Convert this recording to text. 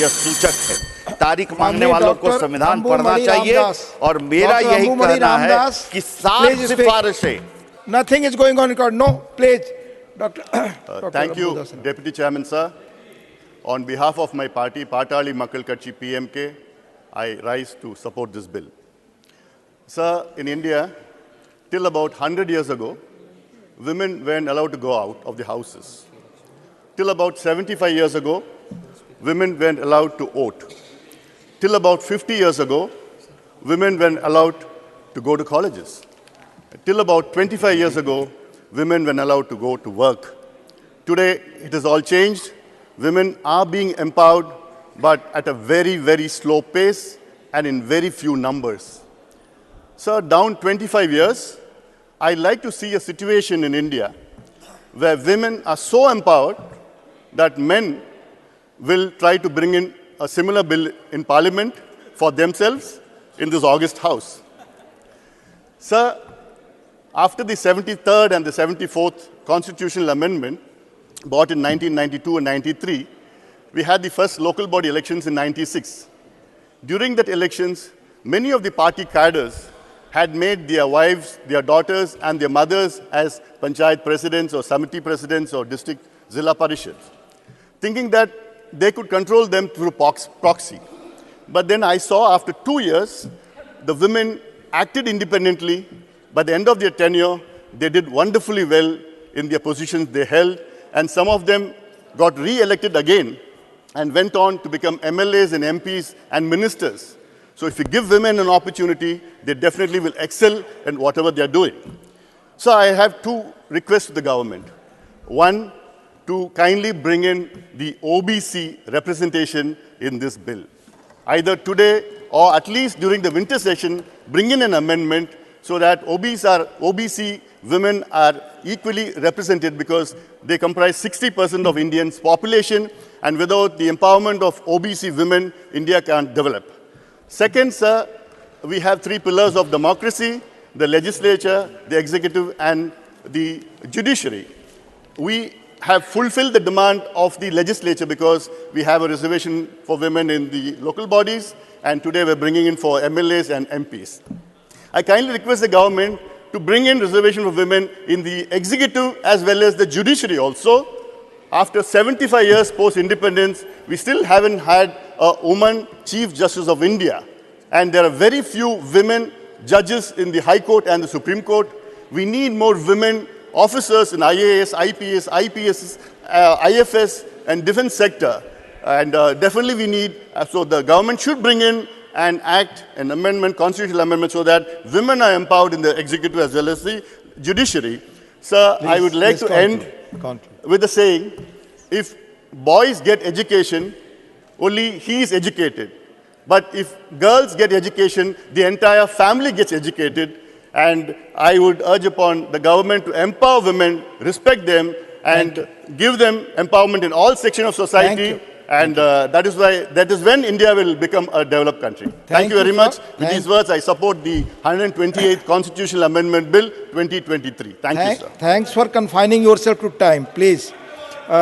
यह सूचक है। तारीख मांगने वालों को संविधान पढ़ना चाहिए और मेरा यही कहना है कि 7 सिफारिशें। Nothing is going on record. No, please. Thank you, Deputy Chairman, sir. On behalf of my party, Patali Makkal Katchi PMK, I rise to support this bill. Sir, in India, till about 100 years ago, women weren't allowed to go out of the houses. Till about 75 years ago, women weren't allowed to vote. Till about 50 years ago, women weren't allowed to go to colleges. Till about 25 years ago, women weren't allowed to go to work. Today, it has all changed. Women are being empowered, but at a very, very slow pace and in very few numbers. Sir, down 25 years, I'd like to see a situation in India where women are so empowered that men will try to bring in a similar bill in Parliament for themselves in this August House. Sir, after the 73rd and the 74th constitutional amendment, brought in 1992 and 93, we had the first local body elections in 96. During that elections, many of the party cadres had made their wives, their daughters, and their mothers as panchayat presidents or samiti presidents or district zilla parishads, thinking that they could control them through proxy. But then I saw after 2 years, the women acted independently. By the end of their tenure, they did wonderfully well in their positions they held, and some of them got re-elected again and went on to become MLAs and MPs and ministers. So if you give women an opportunity, they definitely will excel in whatever they are doing. So I have 2 requests to the government. One, to kindly bring in the OBC representation in this bill. Either today or at least during the winter session, bring in an amendment so that OBC women are equally represented, because they comprise 60% of Indians' population, and without the empowerment of OBC women, India can't develop. Second, sir, we have 3 pillars of democracy: the legislature, the executive, and the judiciary. We have fulfilled the demand of the legislature because we have a reservation for women in the local bodies, and today we're bringing in for MLAs and MPs. I kindly request the government to bring in reservation for women in the executive as well as the judiciary also. After 75 years post-independence, we still haven't had a woman Chief Justice of India. And there are very few women judges in the High Court and the Supreme Court. We need more women officers in IAS, IPS, IPS, IFS, and defense sector. And definitely we need, so the government should bring in and act an amendment, constitutional amendment, so that women are empowered in the executive as well as the judiciary. Sir, I would like to end with the saying, if boys get education, only he is educated. But if girls get education, the entire family gets educated. And I would urge upon the government to empower women, respect them, and give them empowerment in all sections of society. And that is when India will become a developed country. Thank you very much. With these words, I support the 128th Constitutional Amendment Bill 2023. Thank you, sir. Thanks for confining yourself to time, please.